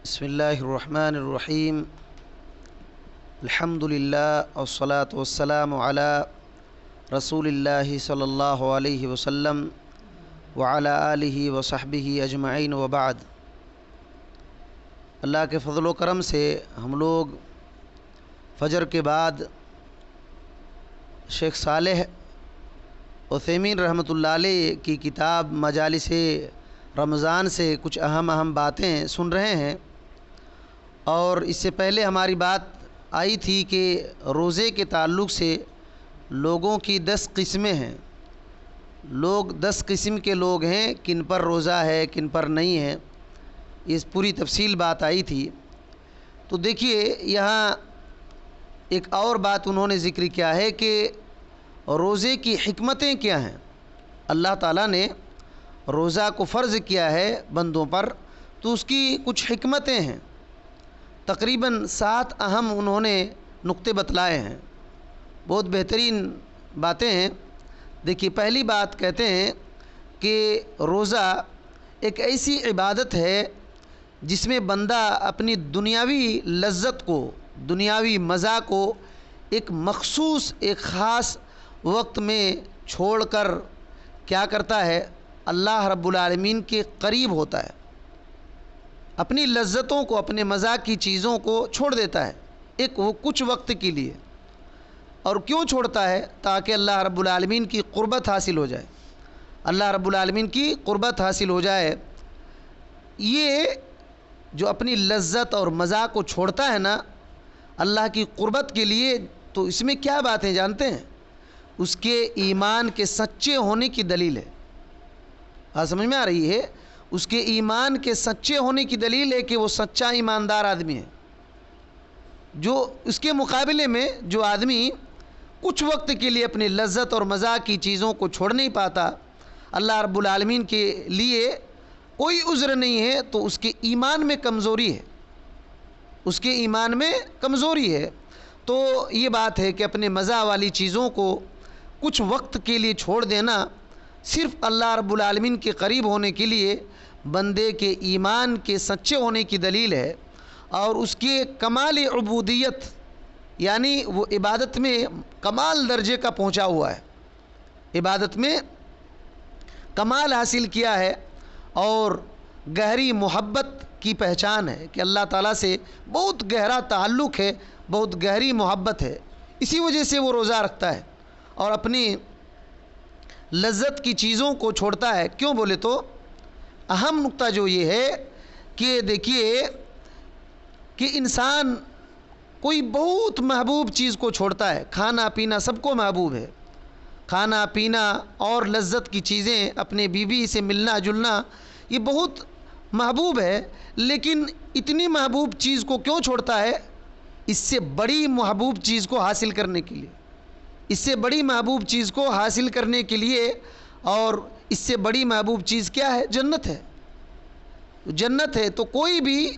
بسم اللہ الرحمن الرحیم الحمد للہ والصلاة والسلام علی رسول اللہ صلی اللہ علیہ وسلم وعلی آلہ وصحبہ اجمعین وبعد۔ اللہ کے فضل و کرم سے ہم لوگ فجر کے بعد شیخ صالح عثیمین رحمۃ اللہ علیہ کی کتاب مجالس رمضان سے کچھ اہم باتیں سن رہے ہیں، اور اس سے پہلے ہماری بات آئی تھی کہ روزے کے تعلق سے لوگوں کی 10 قسمیں ہیں۔ لوگ 10 قسم کے لوگ ہیں، کن پر روزہ ہے کن پر نہیں ہے، اس پوری تفصیل بات آئی تھی۔ تو دیکھیے یہاں ایک اور بات انہوں نے ذکر کیا ہے کہ روزے کی حکمتیں کیا ہیں۔ اللہ تعالیٰ نے روزہ کو فرض کیا ہے بندوں پر، تو اس کی کچھ حکمتیں ہیں، تقریباً 7 اہم انہوں نے نقطے بتلائے ہیں، بہت بہترین باتیں ہیں۔ دیکھیے پہلی بات کہتے ہیں کہ روزہ ایک ایسی عبادت ہے جس میں بندہ اپنی دنیاوی لذت کو، دنیاوی مزہ کو ایک مخصوص ایک خاص وقت میں چھوڑ کر کیا کرتا ہے، اللہ رب العالمین کے قریب ہوتا ہے، اپنی لذتوں کو، اپنے مزہ کی چیزوں کو چھوڑ دیتا ہے ایک وہ کچھ وقت کے لیے۔ اور کیوں چھوڑتا ہے؟ تاکہ اللہ رب العالمین کی قربت حاصل ہو جائے، اللہ رب العالمین کی قربت حاصل ہو جائے۔ یہ جو اپنی لذت اور مزہ کو چھوڑتا ہے نا اللہ کی قربت کے لیے، تو اس میں کیا باتیں جانتے ہیں؟ اس کے ایمان کے سچے ہونے کی دلیل ہے۔ بات سمجھ میں آ رہی ہے؟ اس کے ایمان کے سچے ہونے کی دلیل ہے کہ وہ سچا ایماندار آدمی ہے۔ جو اس کے مقابلے میں جو آدمی کچھ وقت کے لیے اپنی لذت اور مزہ کی چیزوں کو چھوڑ نہیں پاتا، اللہ رب العالمین کے لیے کوئی عذر نہیں ہے، تو اس کے ایمان میں کمزوری ہے، اس کے ایمان میں کمزوری ہے۔ تو یہ بات ہے کہ اپنے مزہ والی چیزوں کو کچھ وقت کے لیے چھوڑ دینا صرف اللہ رب العالمین کے قریب ہونے کے لیے بندے کے ایمان کے سچے ہونے کی دلیل ہے، اور اس کے کمال عبودیت، یعنی وہ عبادت میں کمال درجے کا پہنچا ہوا ہے، عبادت میں کمال حاصل کیا ہے، اور گہری محبت کی پہچان ہے کہ اللہ تعالیٰ سے بہت گہرا تعلق ہے، بہت گہری محبت ہے، اسی وجہ سے وہ روزہ رکھتا ہے اور اپنی لذت کی چیزوں کو چھوڑتا ہے۔ کیوں بولے تو اہم نقطہ جو یہ ہے کہ دیکھیے کہ انسان کوئی بہت محبوب چیز کو چھوڑتا ہے، کھانا پینا سب کو محبوب ہے، کھانا پینا اور لذت کی چیزیں، اپنے بیوی سے ملنا جلنا، یہ بہت محبوب ہے، لیکن اتنی محبوب چیز کو کیوں چھوڑتا ہے؟ اس سے بڑی محبوب چیز کو حاصل کرنے کے لیے، اس سے بڑی محبوب چیز کو حاصل کرنے کے لیے، اور اس سے بڑی محبوب چیز کیا ہے؟ جنت ہے، جنت ہے۔ تو کوئی بھی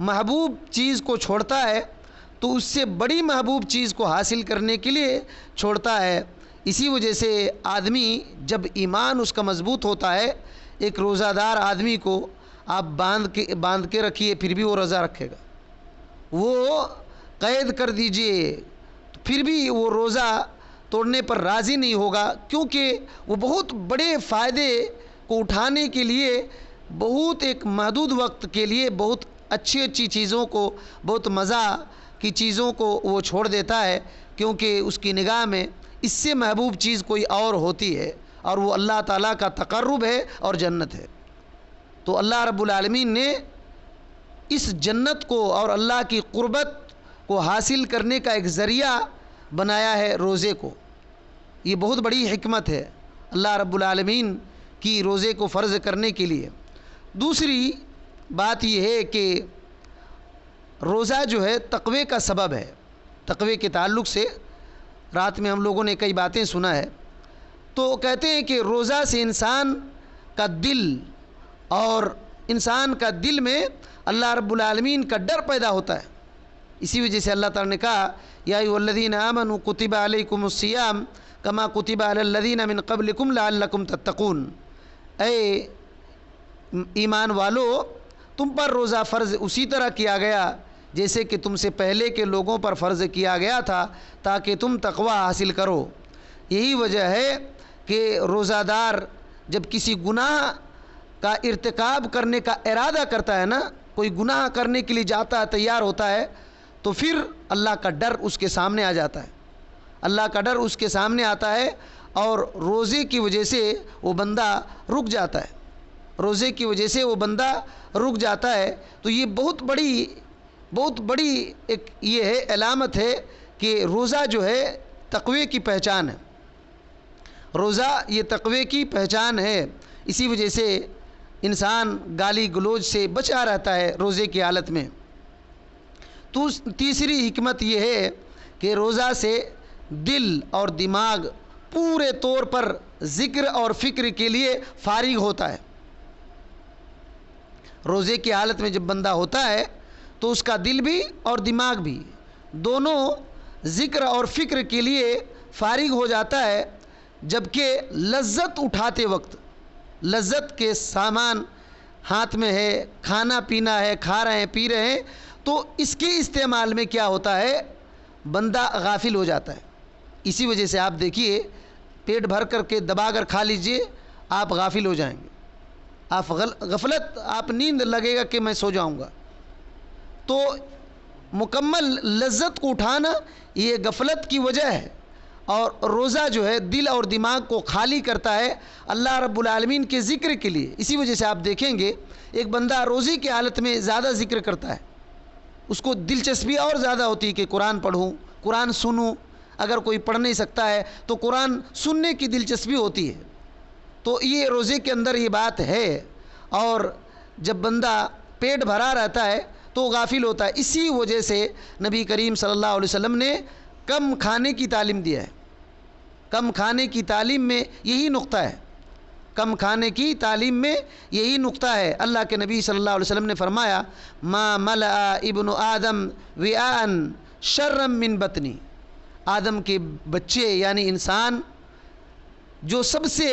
محبوب چیز کو چھوڑتا ہے تو اس سے بڑی محبوب چیز کو حاصل کرنے کے لیے چھوڑتا ہے۔ اسی وجہ سے آدمی جب ایمان اس کا مضبوط ہوتا ہے، ایک روزہ دار آدمی کو آپ باندھ کے رکھیے پھر بھی وہ روزہ رکھے گا، وہ قید کر دیجئے پھر بھی وہ روزہ توڑنے پر راضی نہیں ہوگا، کیونکہ وہ بہت بڑے فائدے کو اٹھانے کے لیے، بہت ایک محدود وقت کے لیے بہت اچھی چیزوں کو، بہت مزہ کی چیزوں کو وہ چھوڑ دیتا ہے، کیونکہ اس کی نگاہ میں اس سے محبوب چیز کوئی اور ہوتی ہے، اور وہ اللہ تعالیٰ کا تقرب ہے اور جنت ہے۔ تو اللہ رب العالمین نے اس جنت کو اور اللہ کی قربت کو حاصل کرنے کا ایک ذریعہ بنایا ہے روزے کو۔ یہ بہت بڑی حکمت ہے اللہ رب العالمین کی روزے کو فرض کرنے کے لیے۔ دوسری بات یہ ہے کہ روزہ جو ہے تقوی کا سبب ہے۔ تقوی کے تعلق سے رات میں ہم لوگوں نے کئی باتیں سنا ہے، تو کہتے ہیں کہ روزہ سے انسان کا دل، اور انسان کا دل میں اللہ رب العالمین کا ڈر پیدا ہوتا ہے۔ اسی وجہ سے اللہ تعالیٰ نے کہا یا ایھا الذین آمنوا کتب علیکم الصیام کما کتب علی الذین من قبلکم لعلکم تتقون، اے ایمان والو تم پر روزہ فرض اسی طرح کیا گیا جیسے کہ تم سے پہلے کے لوگوں پر فرض کیا گیا تھا تاکہ تم تقوی حاصل کرو۔ یہی وجہ ہے کہ روزہ دار جب کسی گناہ کا ارتکاب کرنے کا ارادہ کرتا ہے نا، کوئی گناہ کرنے کے لیے جاتا ہے، تیار ہوتا ہے، تو پھر اللہ کا ڈر اس کے سامنے آ جاتا ہے، اللہ کا ڈر اس کے سامنے آتا ہے اور روزے کی وجہ سے وہ بندہ رک جاتا ہے، روزے کی وجہ سے وہ بندہ رک جاتا ہے۔ تو یہ بہت بڑی ایک یہ ہے علامت ہے کہ روزہ جو ہے تقوی کی پہچان ہے، روزہ یہ تقوی کی پہچان ہے۔ اسی وجہ سے انسان گالی گلوچ سے بچا رہتا ہے روزے کی حالت میں۔ تو تیسری حکمت یہ ہے کہ روزہ سے دل اور دماغ پورے طور پر ذکر اور فکر کے لیے فارغ ہوتا ہے۔ روزے کی حالت میں جب بندہ ہوتا ہے تو اس کا دل بھی اور دماغ بھی دونوں ذکر اور فکر کے لیے فارغ ہو جاتا ہے، جبکہ لذت اٹھاتے وقت، لذت کے سامان ہاتھ میں ہے، کھانا پینا ہے، کھا رہے ہیں، پی رہے ہیں، تو اس کے استعمال میں کیا ہوتا ہے، بندہ غافل ہو جاتا ہے۔ اسی وجہ سے آپ دیکھیے، پیٹ بھر کر کے دبا کر کھا لیجئے، آپ غافل ہو جائیں گے، آپ غفلت، آپ نیند لگے گا کہ میں سو جاؤں گا۔ تو مکمل لذت کو اٹھانا یہ غفلت کی وجہ ہے، اور روزہ جو ہے دل اور دماغ کو خالی کرتا ہے اللہ رب العالمین کے ذکر کے لیے۔ اسی وجہ سے آپ دیکھیں گے ایک بندہ روزے کی حالت میں زیادہ ذکر کرتا ہے، اس کو دلچسپی اور زیادہ ہوتی ہے کہ قرآن پڑھوں، قرآن سنوں، اگر کوئی پڑھ نہیں سکتا ہے تو قرآن سننے کی دلچسپی ہوتی ہے۔ تو یہ روزے کے اندر یہ بات ہے، اور جب بندہ پیٹ بھرا رہتا ہے تو غافل ہوتا ہے۔ اسی وجہ سے نبی کریم صلی اللہ علیہ وسلم نے کم کھانے کی تعلیم دیا ہے، کم کھانے کی تعلیم میں یہی نقطہ ہے، کم کھانے کی تعلیم میں یہی نقطہ ہے۔ اللہ کے نبی صلی اللہ علیہ وسلم نے فرمایا ما ملأ ابن آدم وعاء شرا من بطنی، آدم کے بچے یعنی انسان جو سب سے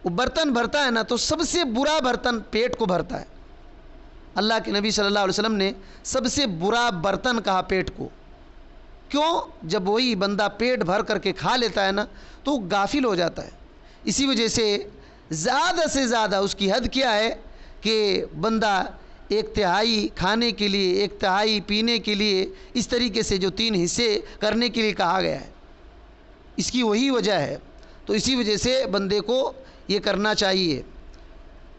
برتن بھرتا ہے نا، تو سب سے برا برتن پیٹ کو بھرتا ہے۔ اللہ کے نبی صلی اللہ علیہ وسلم نے سب سے برا برتن کہا پیٹ کو، کیوں؟ جب وہی بندہ پیٹ بھر کر کے کھا لیتا ہے نا تو غافل ہو جاتا ہے۔ اسی وجہ سے زیادہ اس کی حد کیا ہے کہ بندہ ایک تہائی کھانے کے لیے، ایک تہائی پینے کے لیے، اس طریقے سے جو 3 حصے کرنے کے لیے کہا گیا ہے، اس کی وہی وجہ ہے۔ تو اسی وجہ سے بندے کو یہ کرنا چاہیے۔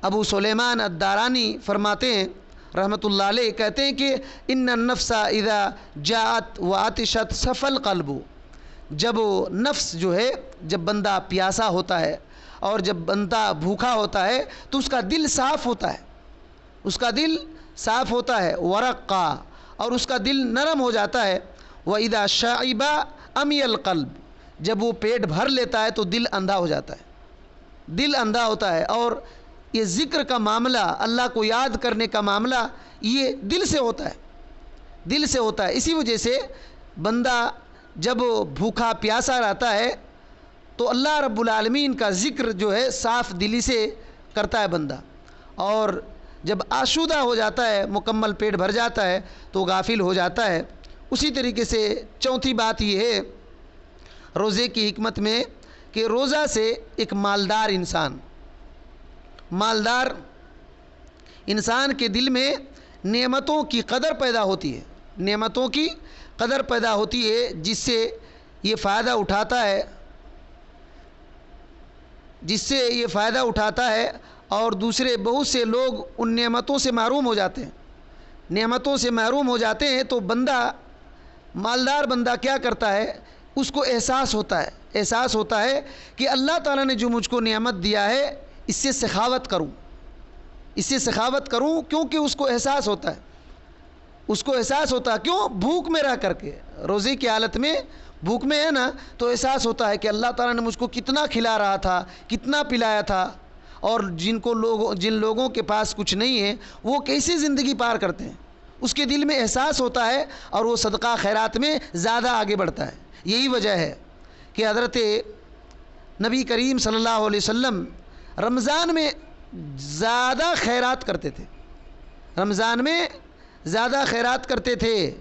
ابو سلیمان الدارانی فرماتے ہیں رحمۃ اللہ علیہ، کہتے ہیں کہ ان النفس اذا جاءت وعطشت صفى القلب، جب نفس جو ہے، جب بندہ پیاسا ہوتا ہے اور جب بندہ بھوکا ہوتا ہے تو اس کا دل صاف ہوتا ہے، اس کا دل صاف ہوتا ہے، ورقا، اور اس کا دل نرم ہو جاتا ہے۔ وَإِذَا شَعِبَ أَمِيَ الْقَلْبُ، جب وہ پیٹ بھر لیتا ہے تو دل اندھا ہو جاتا ہے، دل اندھا ہوتا ہے۔ اور یہ ذکر کا معاملہ، اللہ کو یاد کرنے کا معاملہ، یہ دل سے ہوتا ہے، دل سے ہوتا ہے۔ اسی وجہ سے بندہ جب بھوکا پیاسا رہتا ہے تو اللہ رب العالمین کا ذکر جو ہے صاف دلی سے کرتا ہے بندہ، اور جب آشودہ ہو جاتا ہے، مکمل پیٹ بھر جاتا ہے تو غافل ہو جاتا ہے۔ اسی طریقے سے چوتھی بات یہ ہے روزے کی حکمت میں کہ روزہ سے ایک مالدار انسان کے دل میں نعمتوں کی قدر پیدا ہوتی ہے، نعمتوں کی قدر پیدا ہوتی ہے، جس سے یہ فائدہ اٹھاتا ہے اور دوسرے بہت سے لوگ ان نعمتوں سے محروم ہو جاتے ہیں، نعمتوں سے محروم ہو جاتے ہیں۔ تو مالدار بندہ کیا کرتا ہے، اس کو احساس ہوتا ہے کہ اللہ تعالیٰ نے جو مجھ کو نعمت دیا ہے اس سے سخاوت کروں، کیونکہ اس کو احساس ہوتا ہے، کیوں؟ بھوک میں رہ کر کے، روزے کی حالت میں بھوک میں ہے نا، تو احساس ہوتا ہے کہ اللہ تعالیٰ نے مجھ کو کتنا کھلا رہا تھا، کتنا پلایا تھا، اور جن لوگوں کے پاس کچھ نہیں ہے وہ کیسی زندگی پار کرتے ہیں، اس کے دل میں احساس ہوتا ہے اور وہ صدقہ خیرات میں زیادہ آگے بڑھتا ہے۔ یہی وجہ ہے کہ حضرت نبی کریم صلی اللہ علیہ وسلم رمضان میں زیادہ خیرات کرتے تھے، رمضان میں زیادہ خیرات کرتے تھے۔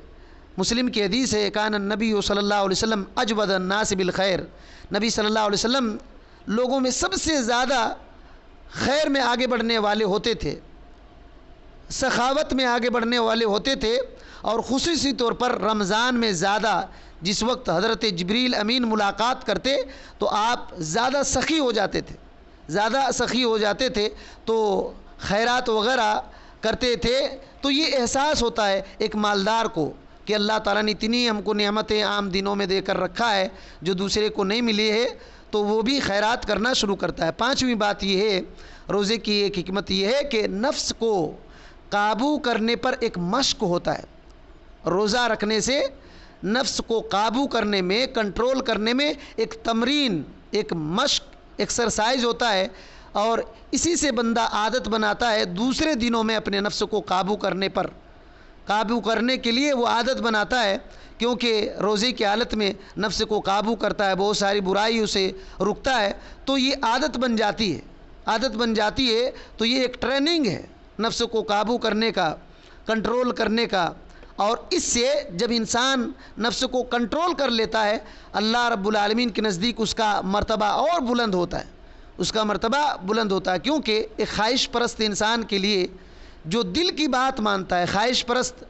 مسلم کی حدیث ہے، کان النبی صلی اللہ علیہ وسلم اجود الناس بالخیر، نبی صلی اللہ علیہ وسلم لوگوں میں سب سے زیادہ خیر میں آگے بڑھنے والے ہوتے تھے، سخاوت میں آگے بڑھنے والے ہوتے تھے، اور خصوصی طور پر رمضان میں زیادہ، جس وقت حضرت جبریل امین ملاقات کرتے تو آپ زیادہ سخی ہو جاتے تھے، زیادہ سخی ہو جاتے تھے، تو خیرات وغیرہ کرتے تھے۔ تو یہ احساس ہوتا ہے ایک مالدار کو کہ اللہ تعالیٰ نے اتنی ہم کو نعمتیں عام دنوں میں دے کر رکھا ہے جو دوسرے کو نہیں ملی ہے، تو وہ بھی خیرات کرنا شروع کرتا ہے۔ پانچویں بات یہ ہے، روزے کی ایک حکمت یہ ہے کہ نفس کو قابو کرنے پر ایک مشق ہوتا ہے۔ روزہ رکھنے سے نفس کو قابو کرنے میں، کنٹرول کرنے میں ایک تمرین، ایک مشق، ایکسرسائز ہوتا ہے، اور اسی سے بندہ عادت بناتا ہے دوسرے دنوں میں اپنے نفس کو قابو کرنے پر، قابو کرنے کے لیے وہ عادت بناتا ہے، کیونکہ روزے کی حالت میں نفس کو قابو کرتا ہے، بہت ساری برائی اسے رکتا ہے، تو یہ عادت بن جاتی ہے، عادت بن جاتی ہے۔ تو یہ ایک ٹریننگ ہے نفس کو قابو کرنے کا، کنٹرول کرنے کا، اور اس سے جب انسان نفس کو کنٹرول کر لیتا ہے، اللہ رب العالمین کے نزدیک اس کا مرتبہ اور بلند ہوتا ہے، اس کا مرتبہ بلند ہوتا ہے، کیونکہ ایک خواہش پرست انسان کے لیے جو دل کی بات مانتا ہے، خواہش پرست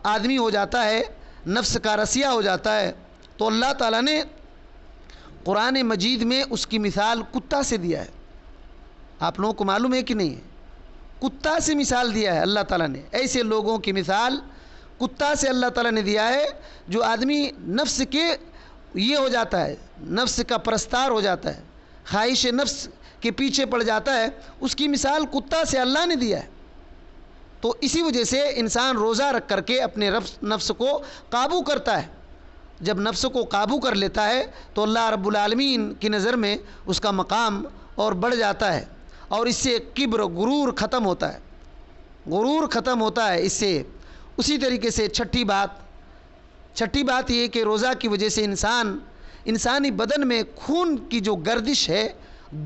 آدمی ہو جاتا ہے، نفس کا رسیہ ہو جاتا ہے، تو اللہ تعالیٰ نے قرآن مجید میں اس کی مثال کتا سے دیا ہے۔ آپ لوگوں کو معلوم ہے کہ نہیں ہے؟ کتا سے مثال دیا ہے اللہ تعالیٰ نے۔ ایسے لوگوں کی مثال کتا سے اللہ تعالیٰ نے دیا ہے جو آدمی نفس کے یہ ہو جاتا ہے، نفس کا پرستار ہو جاتا ہے، خواہش نفس کے پیچھے پڑ جاتا ہے، اس کی مثال کتا سے اللہ نے دیا ہے۔ تو اسی وجہ سے انسان روزہ رکھ کر کے اپنے نفس کو قابو کرتا ہے۔ جب نفس کو قابو کر لیتا ہے تو اللہ رب العالمین کی نظر میں اس کا مقام اور بڑھ جاتا ہے، اور اس سے کبر، غرور ختم ہوتا ہے، غرور ختم ہوتا ہے اس سے۔ اسی طریقے سے چھٹی بات یہ کہ روزہ کی وجہ سے انسانی بدن میں خون کی جو گردش ہے،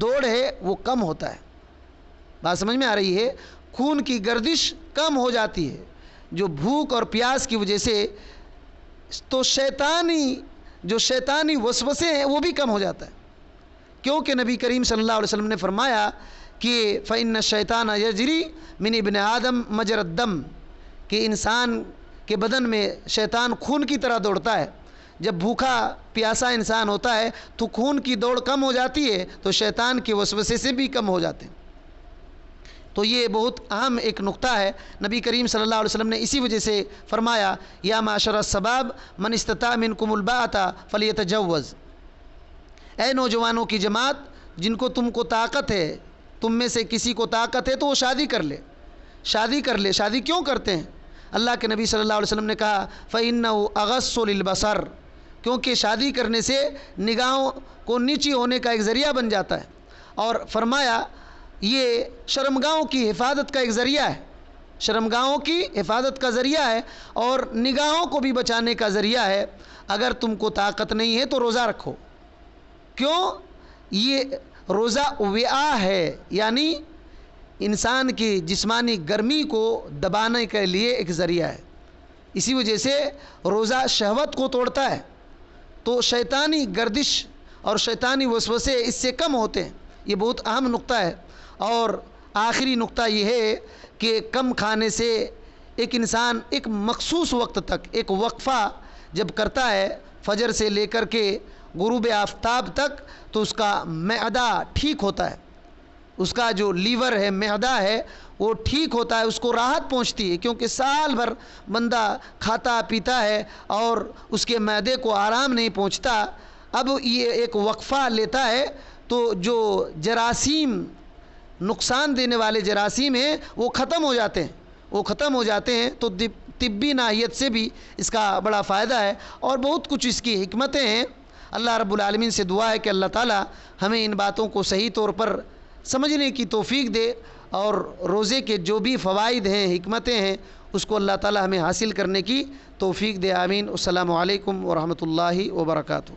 دوڑ ہے، وہ کم ہوتا ہے۔ بات سمجھ میں آ رہی ہے؟ خون کی گردش کم ہو جاتی ہے، جو بھوک اور پیاس کی وجہ سے، تو شیطانی وسوسے ہیں وہ بھی کم ہو جاتا ہے، کیونکہ نبی کریم صلی اللہ علیہ وسلم نے فرمایا کہ فَإِنَّ الشَّيْطَانَ يَجْرِي مِنْ ابْنِ آدم مَجْرَى الدَّمِ، کہ انسان کے بدن میں شیطان خون کی طرح دوڑتا ہے۔ جب بھوکا پیاسا انسان ہوتا ہے تو خون کی دوڑ کم ہو جاتی ہے، تو شیطان کے وسوسے سے بھی کم ہو جاتے ہیں۔ تو یہ بہت اہم ایک نقطہ ہے۔ نبی کریم صلی اللہ علیہ وسلم نے اسی وجہ سے فرمایا، یا معشر الشباب من استطاع منکم الباءۃ فلیتجوز، اے نوجوانوں کی جماعت، جن کو تم کو طاقت ہے، تم میں سے کسی کو طاقت ہے تو وہ شادی کر لے، شادی کر لے۔ شادی کیوں کرتے ہیں؟ اللہ کے نبی صلی اللہ علیہ وسلم نے کہا فَإِنَّهُ أَغَصُّ لِلْبَصَرِ، کیونکہ شادی کرنے سے نگاہوں کو نیچی ہونے کا ایک ذریعہ بن جاتا ہے، اور فرمایا یہ شرمگاہوں کی حفاظت کا ایک ذریعہ ہے، شرمگاہوں کی حفاظت کا ذریعہ ہے، اور نگاہوں کو بھی بچانے کا ذریعہ ہے۔ اگر تم کو طاقت نہیں ہے تو روزہ رکھو۔ کیوں؟ یہ روزہ وعاء ہے، یعنی انسان کی جسمانی گرمی کو دبانے کے لیے ایک ذریعہ ہے۔ اسی وجہ سے روزہ شہوت کو توڑتا ہے، تو شیطانی گردش اور شیطانی وسوسے اس سے کم ہوتے ہیں۔ یہ بہت اہم نقطہ ہے۔ اور آخری نقطہ یہ ہے کہ کم کھانے سے ایک انسان ایک مخصوص وقت تک ایک وقفہ جب کرتا ہے، فجر سے لے کر کے غروب آفتاب تک، تو اس کا معدہ ٹھیک ہوتا ہے، اس کا جو لیور ہے، معدہ ہے، وہ ٹھیک ہوتا ہے، اس کو راحت پہنچتی ہے، کیونکہ سال بھر بندہ کھاتا پیتا ہے اور اس کے معدے کو آرام نہیں پہنچتا۔ اب یہ ایک وقفہ لیتا ہے تو جو جراثیم، نقصان دینے والے جراثیم ہیں، وہ ختم ہو جاتے ہیں، تو طبی ناحیت سے بھی اس کا بڑا فائدہ ہے، اور بہت کچھ اس کی حکمتیں ہیں۔ اللہ رب العالمین سے دعا ہے کہ اللہ تعالی ہمیں ان باتوں کو صحیح طور پر سمجھنے کی توفیق دے، اور روزے کے جو بھی فوائد ہیں، حکمتیں ہیں، اس کو اللہ تعالی ہمیں حاصل کرنے کی توفیق دے۔ آمین۔ السلام علیکم ورحمۃ اللہ وبرکاتہ۔